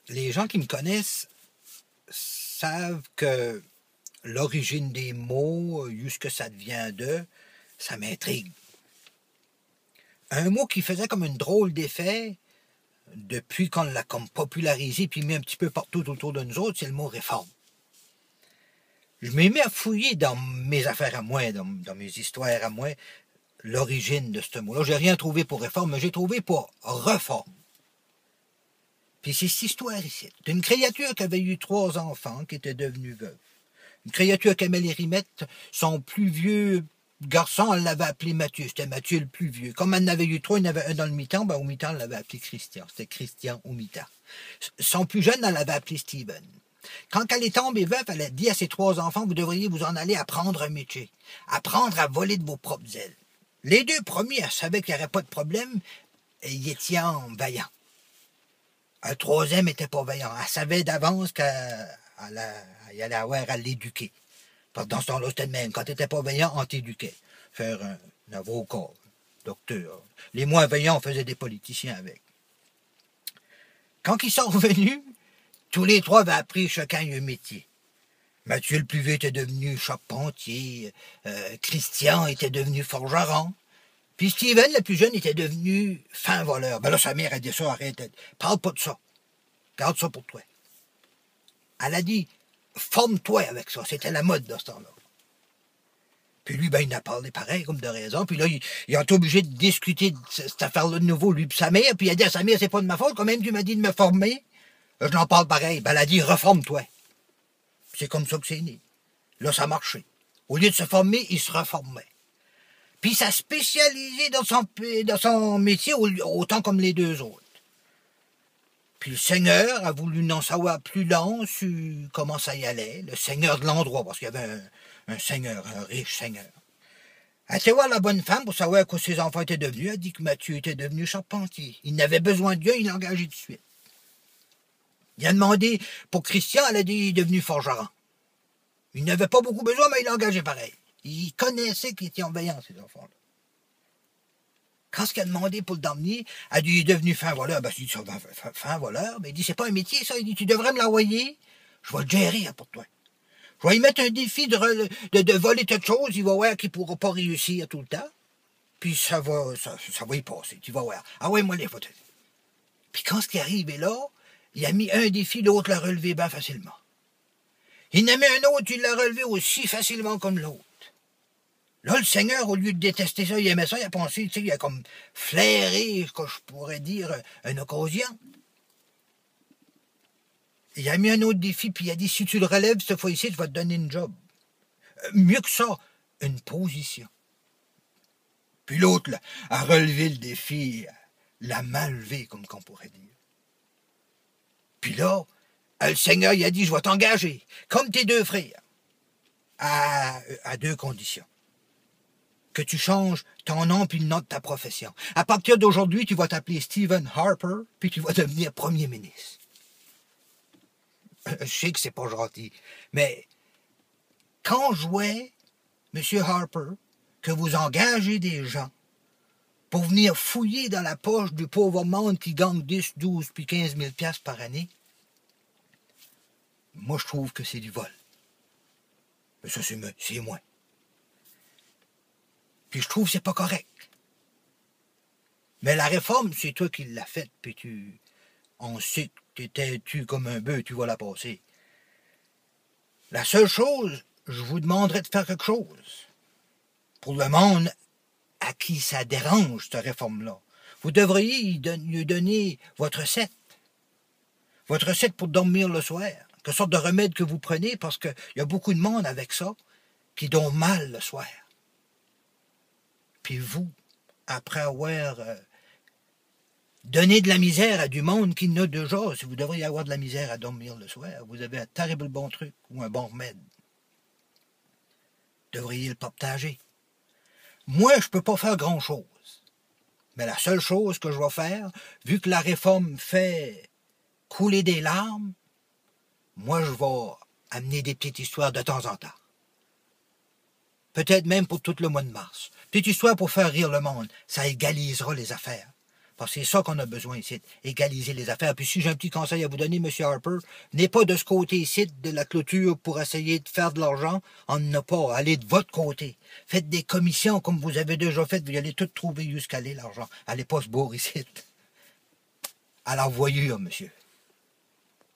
Les gens qui me connaissent savent que l'origine des mots, jusque ça devient de, ça m'intrigue. Un mot qui faisait comme une drôle d'effet, depuis qu'on l'a comme popularisé puis mis un petit peu partout autour de nous autres, c'est le mot réforme. Je m'ai mis à fouiller dans mes affaires à moi, dans mes histoires à moi, l'origine de ce mot-là. J'ai rien trouvé pour réforme, mais j'ai trouvé pour reforme. Puis c'est cette histoire ici. C'est une créature qui avait eu 3 enfants, qui était devenue veuve. Une créature qui aimait les rimettes. Son plus vieux garçon, elle l'avait appelé Mathieu. C'était Mathieu le plus vieux. Comme elle en avait eu 3, il y en avait un dans le mi-temps, ben au mi-temps, elle l'avait appelé Christian. C'était Christian au mi-temps. Son plus jeune, elle l'avait appelé Steven. Quand elle est tombée veuve, elle a dit à ses 3 enfants, vous devriez vous en aller apprendre un métier. Apprendre à voler de vos propres ailes. Les 2 premiers, elle savait qu'il n'y aurait pas de problème, et ils étaient vaillants. Un 3e n'était pas vaillant. Elle savait d'avance qu'elle allait avoir à l'éduquer. Parce que dans ce temps-là, c'était le même. Quand tu n'étais pas vaillant, on t'éduquait. Faire un avocat, docteur. Les moins vaillants, on faisait des politiciens avec. Quand ils sont revenus, tous les 3 avaient appris chacun un métier. Mathieu le plus vieux était devenu charpentier, Christian était devenu forgeron, puis Steven, le plus jeune, était devenu fin voleur. Ben là, sa mère a dit ça, arrête, parle pas de ça. Garde ça pour toi. Elle a dit, forme-toi avec ça. C'était la mode dans ce temps-là. Puis lui, ben, il en a parlé pareil, comme de raison. Puis là, il a été obligé de discuter de cette affaire-là de nouveau, lui et sa mère. Puis il a dit à sa mère, c'est pas de ma faute, quand même, tu m'as dit de me former. Je n'en parle pareil. Ben, elle a dit, reforme-toi. C'est comme ça que c'est né. Là, ça marchait. Au lieu de se former, il se reformait. Puis il s'est spécialisé dans son métier autant comme les 2 autres. Puis le seigneur a voulu en savoir plus long sur comment ça y allait, le seigneur de l'endroit, parce qu'il y avait un seigneur, un riche seigneur. Elle a été voir la bonne femme pour savoir quoi ses enfants étaient devenus. Elle a dit que Mathieu était devenu charpentier. Il n'avait besoin de Dieu, il l'a engagé de suite. Il a demandé pour Christian, elle a dit qu'il est devenu forgeron. Il n'avait pas beaucoup besoin, mais il l'a engagé pareil. Il connaissait qu'il était envaillant, ces enfants-là. Quand ce qu'il a demandé pour le damner, elle a dit, il est devenu fin voleur. Ben, il dit, fin voleur? Mais il dit, c'est pas un métier, ça. Il dit, tu devrais me l'envoyer. Je vais le gérer pour toi. Je vais lui mettre un défi de voler toute chose. Il va voir qu'il ne pourra pas réussir tout le temps. Puis ça va y passer. Tu vas voir. Ah ouais, moi, les photos. Puis quand ce qui arrive est là, il a mis un défi, l'autre l'a relevé bien facilement. Il en a mis un autre, il l'a relevé aussi facilement comme l'autre. Là, le Seigneur, au lieu de détester ça, il aimait ça, il a pensé, tu sais, il a comme flairé, ce que je pourrais dire, une occasion. Il a mis un autre défi, puis il a dit, si tu le relèves cette fois-ci, je vais te donner une job. Mieux que ça, une position. Puis l'autre, là, a relevé le défi, l'a mal levé, comme qu'on pourrait dire. Puis là, le Seigneur, il a dit, je vais t'engager, comme tes 2 frères, à 2 conditions. Que tu changes ton nom puis le nom de ta profession. À partir d'aujourd'hui, tu vas t'appeler Stephen Harper, puis tu vas devenir premier ministre. Je sais que c'est pas gentil, mais quand je vois, M. Harper, que vous engagez des gens pour venir fouiller dans la poche du pauvre monde qui gagne 10, 12 puis 15 000 $ par année, moi, je trouve que c'est du vol. Mais ça, c'est moi. Puis je trouve que c'est pas correct. Mais la réforme, c'est toi qui l'as faite, puis on sait que t'étais-tu comme un bœuf, tu vas la passer. La seule chose, je vous demanderais de faire quelque chose. Pour le monde à qui ça dérange, cette réforme-là. Vous devriez lui donner votre recette. Votre recette pour dormir le soir. Quelle sorte de remède que vous prenez, parce qu'il y a beaucoup de monde avec ça qui dort mal le soir. Puis vous, après avoir donné de la misère à du monde qui n'a déjà, si vous devriez avoir de la misère à dormir le soir, vous avez un terrible bon truc ou un bon remède. Vous devriez le partager. Moi, je ne peux pas faire grand-chose. Mais la seule chose que je vais faire, vu que la réforme fait couler des larmes, moi, je vais amener des petites histoires de temps en temps. Peut-être même pour tout le mois de mars. Petite histoire pour faire rire le monde. Ça égalisera les affaires. Parce que c'est ça qu'on a besoin ici, égaliser les affaires. Puis si j'ai un petit conseil à vous donner, M. Harper, n'est pas de ce côté ici de la clôture pour essayer de faire de l'argent. On n'en a pas. Allez de votre côté. Faites des commissions comme vous avez déjà fait. Vous allez tout trouver jusqu'à aller l'argent. Allez pas se bourrer ici. À la voyure, monsieur.